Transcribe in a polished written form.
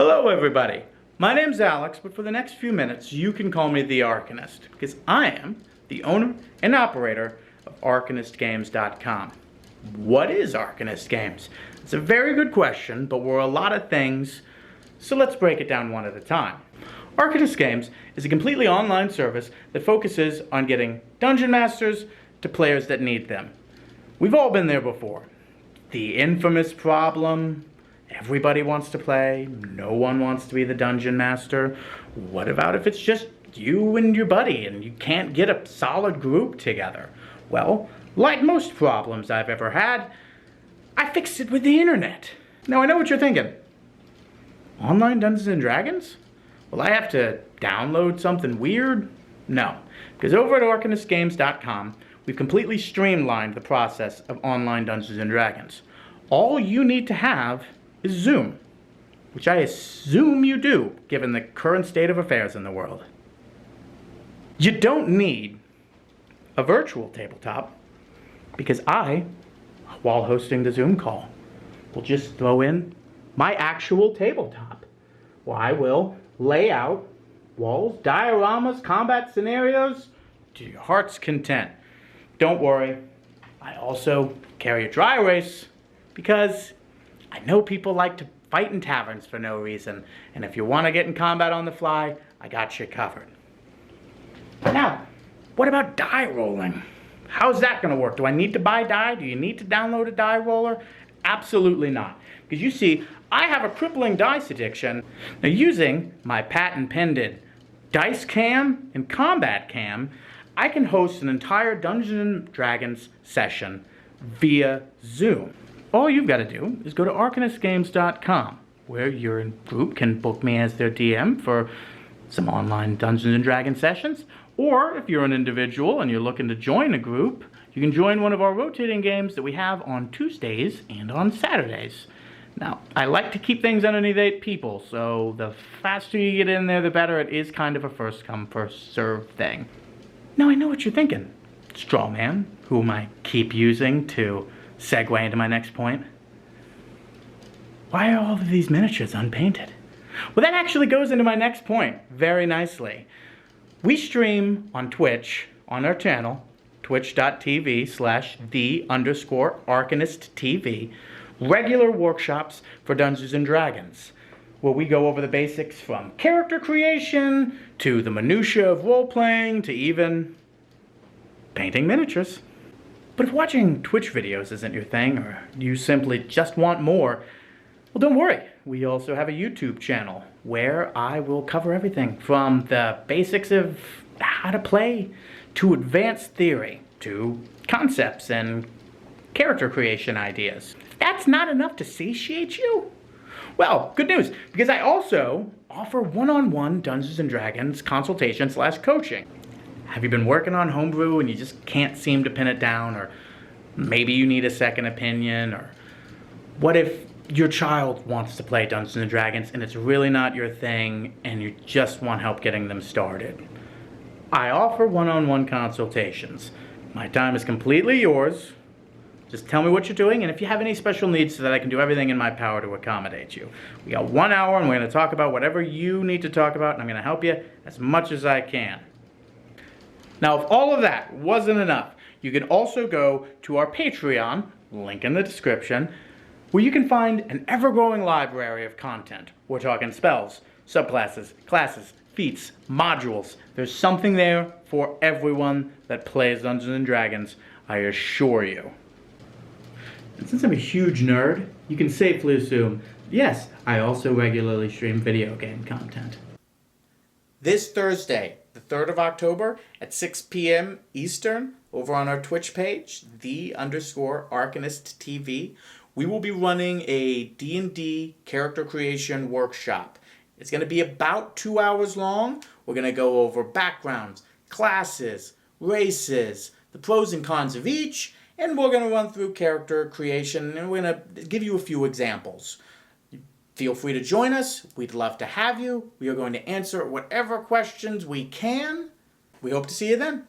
Hello everybody, my name's Alex, but for the next few minutes you can call me the Arcanist, because I am the owner and operator of ArcanistGames.com. What is Arcanist Games? It's a very good question, but we're a lot of things, so let's break it down one at a time. Arcanist Games is a completely online service that focuses on getting Dungeon Masters to players that need them. We've all been there before. The infamous problem: everybody wants to play, no one wants to be the Dungeon Master. What about if it's just you and your buddy and you can't get a solid group together? Well, like most problems I've ever had, I fixed it with the internet. Now I know what you're thinking. Online Dungeons and Dragons? Will I have to download something weird? No, because over at ArcanistGames.com, we've completely streamlined the process of online Dungeons and Dragons. All you need to have is Zoom, which I assume you do, given the current state of affairs in the world. You don't need a virtual tabletop, because I, while hosting the Zoom call, will just throw in my actual tabletop, where I will lay out walls, dioramas, combat scenarios to your heart's content. Don't worry, I also carry a dry erase, because I know people like to fight in taverns for no reason, and if you want to get in combat on the fly, I got you covered. Now, what about die rolling? How's that going to work? Do I need to buy die? Do you need to download a die roller? Absolutely not. Because you see, I have a crippling dice addiction. Now, using my patent-pending Dice Cam and Combat Cam, I can host an entire Dungeons & Dragons session via Zoom. All you've got to do is go to ArcanistGames.com, where your group can book me as their DM for some online Dungeons & Dragons sessions. Or if you're an individual and you're looking to join a group, you can join one of our rotating games that we have on Tuesdays and on Saturdays. Now, I like to keep things underneath 8 people, so the faster you get in there, the better. It is kind of a first-come, first-served thing. Now, I know what you're thinking. Straw man, whom I keep using to segue into my next point. Why are all of these miniatures unpainted? Well, that actually goes into my next point very nicely. We stream on Twitch, on our channel, twitch.tv/the_ArcanistTV, regular workshops for Dungeons & Dragons, where we go over the basics from character creation, to the minutiae of role-playing, to even painting miniatures. But if watching Twitch videos isn't your thing, or you simply just want more, well, don't worry. We also have a YouTube channel where I will cover everything from the basics of how to play, to advanced theory, to concepts and character creation ideas. If that's not enough to satiate you, well, good news, because I also offer one-on-one Dungeons & Dragons consultation/coaching. Have you been working on homebrew and you just can't seem to pin it down, or maybe you need a second opinion, or what if your child wants to play Dungeons & Dragons and it's really not your thing and you just want help getting them started? I offer one-on-one consultations. My time is completely yours. Just tell me what you're doing, and if you have any special needs, so that I can do everything in my power to accommodate you. We got 1 hour and we're going to talk about whatever you need to talk about, and I'm going to help you as much as I can. Now, if all of that wasn't enough, you can also go to our Patreon, link in the description, where you can find an ever-growing library of content. We're talking spells, subclasses, classes, feats, modules. There's something there for everyone that plays Dungeons & Dragons, I assure you. And since I'm a huge nerd, you can safely assume, yes, I also regularly stream video game content. This Thursday, the 3rd of October at 6 p.m. Eastern, over on our Twitch page, the_ArcanistTV, we will be running a D&D character creation workshop. It's going to be about 2 hours long. We're going to go over backgrounds, classes, races, the pros and cons of each, and we're going to run through character creation, and we're going to give you a few examples. Feel free to join us. We'd love to have you. We are going to answer whatever questions we can. We hope to see you then.